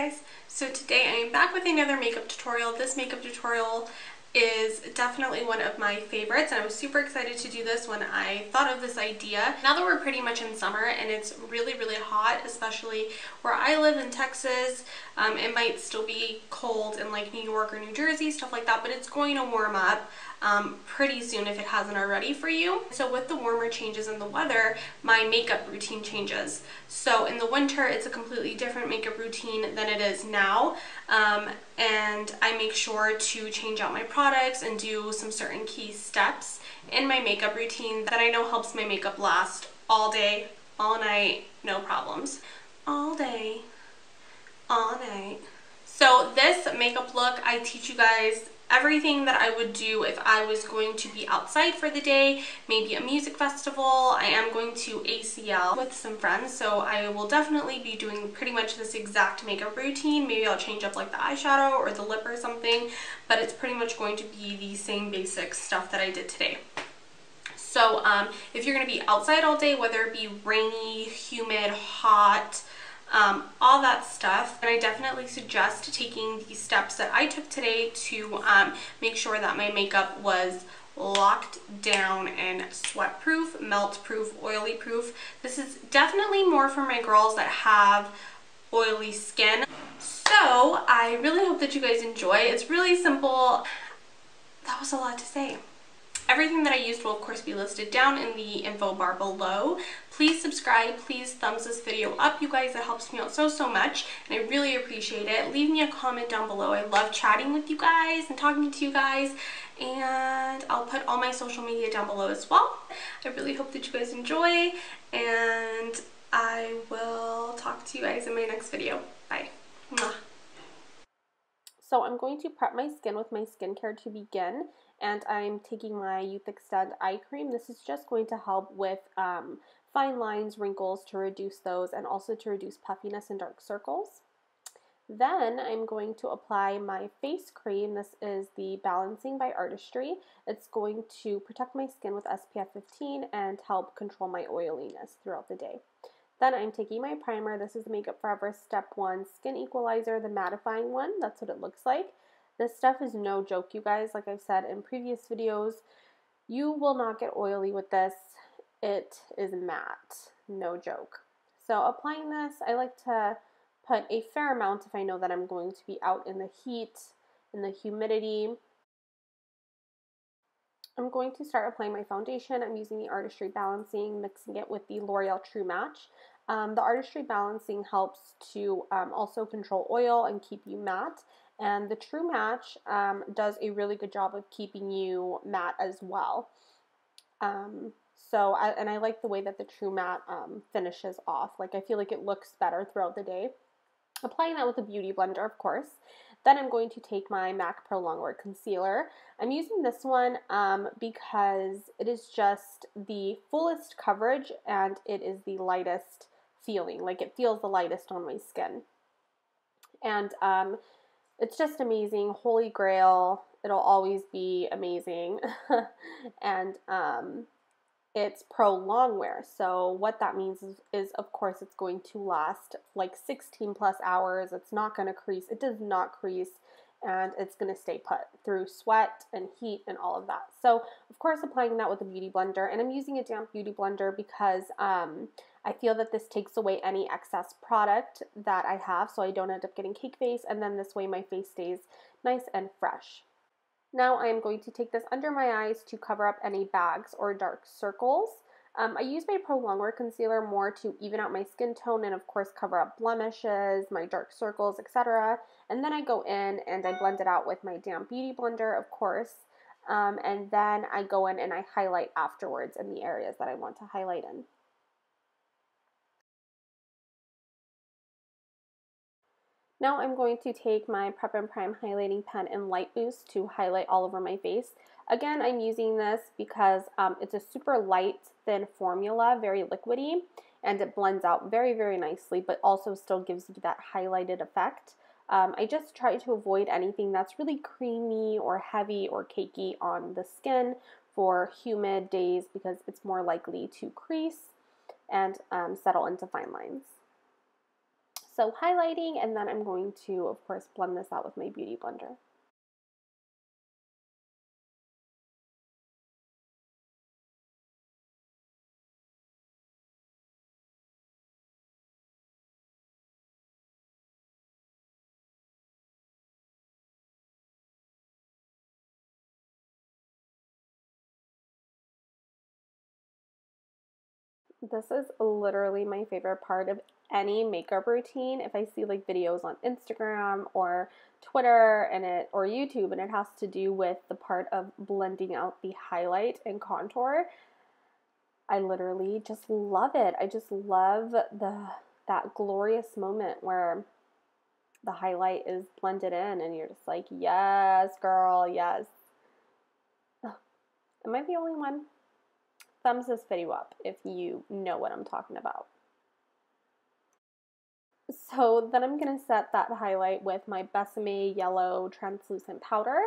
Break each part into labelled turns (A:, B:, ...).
A: guys, so today I am back with another makeup tutorial. This makeup tutorial is definitely one of my favorites, and I was super excited to do this when I thought of this idea. Now that we're pretty much in summer and it's really hot, especially where I live in Texas, it might still be cold in like New York or New Jersey, stuff like that, but it's going to warm up pretty soon if it hasn't already for you. So with the warmer changes in the weather, my makeup routine changes. So in the winter, it's a completely different makeup routine than it is now, and I make sure to change out my products and do some certain key steps in my makeup routine that I know helps my makeup last all day, all night, no problems. All day, all night. So this makeup look, I teach you guys everything that I would do if I was going to be outside for the day, maybe a music festival. I am going to ACL with some friends, so I will definitely be doing pretty much this exact makeup routine. Maybe I'll change up like the eyeshadow or the lip or something, but it's pretty much going to be the same basic stuff that I did today. So if you're going to be outside all day, whether it be rainy, humid, hot, all that stuff, and I definitely suggest taking the steps that I took today to make sure that my makeup was locked down and sweat proof, melt proof, oily proof. This is definitely more for my girls that have oily skin. So I really hope that you guys enjoy. It's really simple. That was a lot to say. Everything that I used will of course be listed down in the info bar below. Please subscribe, please thumbs this video up, you guys. That helps me out so much, and I really appreciate it. Leave me a comment down below. I love chatting with you guys and talking to you guys, and I'll put all my social media down below as well. I really hope that you guys enjoy, and I will talk to you guys in my next video. Bye. Mwah.
B: So I'm going to prep my skin with my skincare to begin, and I'm taking my Youth Extend Eye Cream. This is just going to help with fine lines, wrinkles, to reduce those, and also to reduce puffiness and dark circles. Then I'm going to apply my face cream. This is the Balancing by Artistry. It's going to protect my skin with SPF 15 and help control my oiliness throughout the day. Then I'm taking my primer. This is the Makeup Forever Step 1 Skin Equalizer, the mattifying one. That's what it looks like. This stuff is no joke, you guys. Like I've said in previous videos, you will not get oily with this. It is matte, no joke. So applying this, I like to put a fair amount if I know that I'm going to be out in the heat, in the humidity. I'm going to start applying my foundation. I'm using the Artistry Balancing, mixing it with the L'Oreal True Match. The Artistry Balancing helps to also control oil and keep you matte, and the True Match does a really good job of keeping you matte as well. I like the way that the True Matte finishes off. Like, I feel like it looks better throughout the day. Applying that with a beauty blender, of course. Then I'm going to take my MAC PROlongwear concealer. I'm using this one because it is just the fullest coverage and it is the lightest feeling. Like, it feels the lightest on my skin. And it's just amazing. Holy grail. It'll always be amazing. And it's PROlongwear. So what that means is of course it's going to last like 16 plus hours. It's not going to crease. It does not crease, and it's going to stay put through sweat and heat and all of that. So of course applying that with a beauty blender, and I'm using a damp beauty blender because I feel that this takes away any excess product that I have, so I don't end up getting cake face, and then this way my face stays nice and fresh. Now I am going to take this under my eyes to cover up any bags or dark circles. I use my PROlongwear concealer more to even out my skin tone and of course cover up blemishes, my dark circles, etc. And then I go in and I blend it out with my damp beauty blender, of course. And then I go in and I highlight afterwards in the areas that I want to highlight in. Now I'm going to take my Prep and Prime highlighting pen in Light Boost to highlight all over my face. Again, I'm using this because it's a super light, thin formula, very liquidy, and it blends out very nicely, but also still gives you that highlighted effect. I just try to avoid anything that's really creamy or heavy or cakey on the skin for humid days because it's more likely to crease and settle into fine lines. So highlighting, and then I'm going to, of course, blend this out with my Beauty Blender. This is literally my favorite part of any makeup routine. If I see like videos on Instagram or Twitter or YouTube, and it has to do with the part of blending out the highlight and contour, I literally just love it. I just love that glorious moment where the highlight is blended in and you're just like, yes, girl, yes. Am I the only one? Thumbs this video up if you know what I'm talking about. So then I'm going to set that highlight with my Bessamee yellow translucent powder.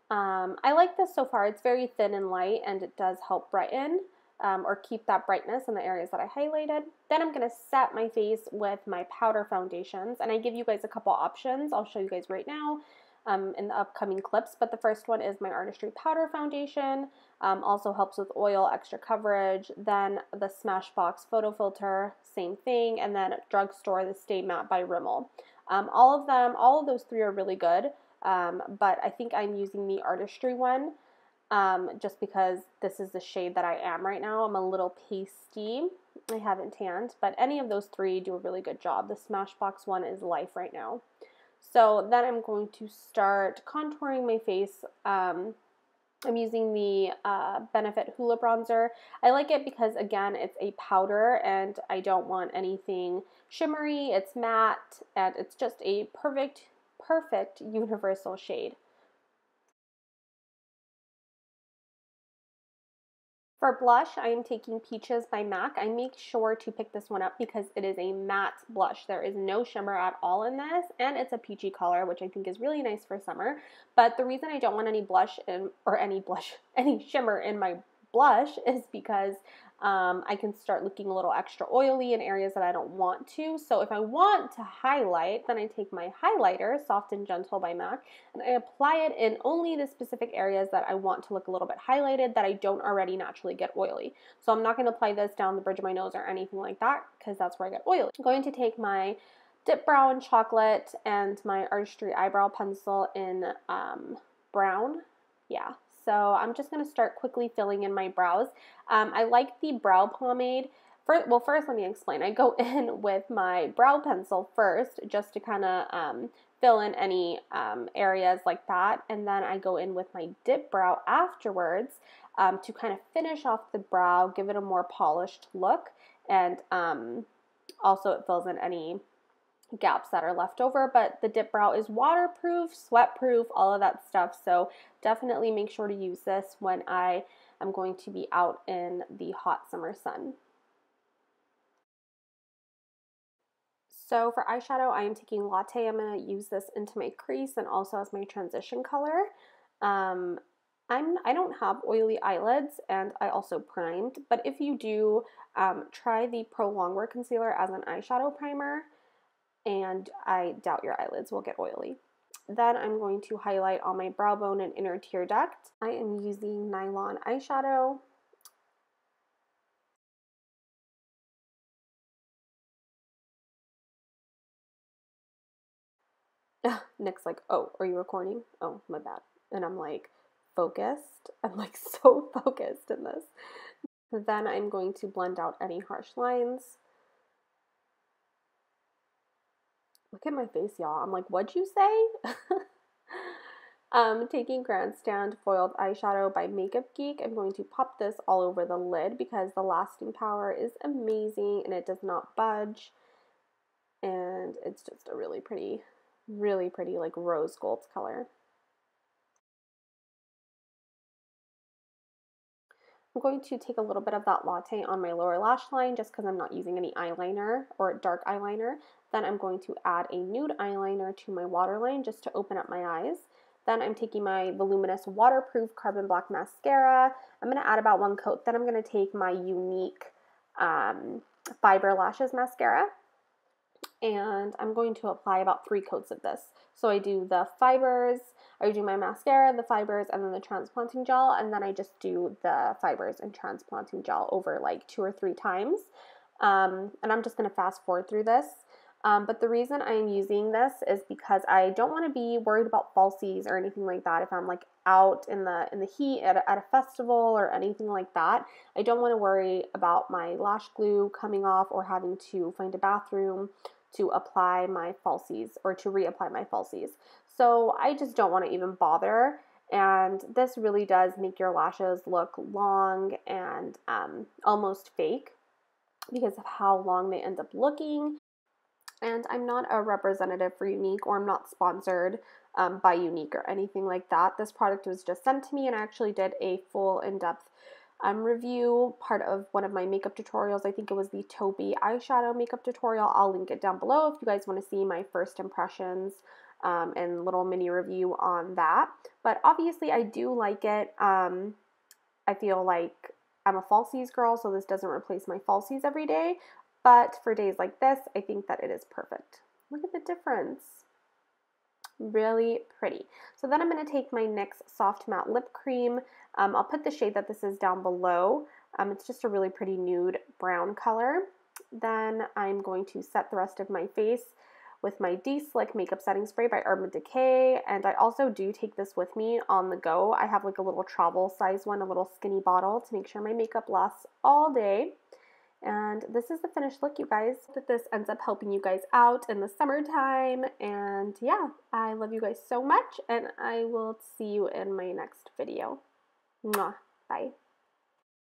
B: I like this so far. It's very thin and light, and it does help brighten or keep that brightness in the areas that I highlighted. Then I'm going to set my face with my powder foundations, and I give you guys a couple options. I'll show you guys right now in the upcoming clips, but the first one is my Artistry Powder Foundation. Also helps with oil, extra coverage. Then the SMASHBOX Photo Filter, same thing. And then Drugstore, the Stay Matte by Rimmel. All of those three are really good, but I think I'm using the Artistry one just because this is the shade that I am right now. I'm a little pasty. I haven't tanned, but any of those three do a really good job. The SMASHBOX one is life right now. So then I'm going to start contouring my face. I'm using the Benefit Hoola bronzer. I like it because, again, it's a powder and I don't want anything shimmery. It's matte and it's just a perfect universal shade. For blush, I am taking Peaches by MAC. I make sure to pick this one up because it is a matte blush. There is no shimmer at all in this, and it's a peachy color, which I think is really nice for summer. But the reason I don't want any any shimmer in my blush is because I can start looking a little extra oily in areas that I don't want to. So if I want to highlight, then I take my highlighter, Soft and Gentle by MAC, and I apply it in only the specific areas that I want to look a little bit highlighted that I don't already naturally get oily. So I'm not going to apply this down the bridge of my nose or anything like that because that's where I get oily. I'm going to take my Dip Brow in Chocolate and my Artistry Eyebrow Pencil in brown. Yeah. So I'm just going to start quickly filling in my brows. I like the brow pomade. First let me explain. I go in with my brow pencil first just to kind of fill in any areas like that. And then I go in with my dip brow afterwards to kind of finish off the brow, give it a more polished look. And also it fills in any gaps that are left over, but the dip brow is waterproof, sweat-proof, all of that stuff, so definitely make sure to use this when I am going to be out in the hot summer sun. So for eyeshadow, I am taking Latee. I'm going to use this into my crease and also as my transition color. I don't have oily eyelids, and I also primed, but if you do, try the PROlongwear concealer as an eyeshadow primer, and I doubt your eyelids will get oily. Then I'm going to highlight on my brow bone and inner tear duct. I am using Nylon eyeshadow. Nick's like, oh, are you recording? Oh, my bad. And I'm like, focused. I'm like so focused in this. Then I'm going to blend out any harsh lines. Look at my face, y'all. I'm like, what'd you say? Taking Grandstand Foiled Eyeshadow by Makeup Geek. I'm going to pop this all over the lid because the lasting power is amazing and it does not budge. And it's just a really pretty like rose gold color. I'm going to take a little bit of that Latee on my lower lash line just because I'm not using any eyeliner or dark eyeliner. Then I'm going to add a nude eyeliner to my waterline just to open up my eyes. Then I'm taking my voluminous waterproof carbon black mascara. I'm going to add about one coat. Then I'm going to take my unique Fiber Lashes mascara. and I'm going to apply about 3 coats of this. So I do the fibers, I do my mascara, the fibers, and then the transplanting gel, and then I just do the fibers and transplanting gel over like 2 or 3 times. And I'm just going to fast forward through this. But the reason I'm using this is because I don't want to be worried about falsies or anything like that if I'm like out in the heat at a festival or anything like that. I don't want to worry about my lash glue coming off or having to find a bathroom to apply my falsies or to reapply my falsies. So I just don't want to even bother. And this really does make your lashes look long and almost fake because of how long they end up looking. And I'm not a representative for Younique, or I'm not sponsored by Younique or anything like that. This product was just sent to me, and I actually did a full in-depth review, part of one of my makeup tutorials. I think it was the Taupey eyeshadow makeup tutorial. I'll link it down below if you guys want to see my first impressions and little mini review on that. But obviously I do like it. I feel like I'm a falsies girl, so this doesn't replace my falsies every day. But for days like this, I think that it is perfect. Look at the difference. Really pretty. So then I'm going to take my NYX Soft Matte Lip Cream. I'll put the shade that this is down below. It's just a really pretty nude brown color. Then I'm going to set the rest of my face with my De-Slick Makeup Setting Spray by Urban Decay. And I also do take this with me on the go. I have like a little travel size one, a little skinny bottle to make sure my makeup lasts all day. And this is the finished look, you guys. That this ends up helping you guys out in the summertime. And yeah, I love you guys so much, and I will see you in my next video. Mwah. Bye.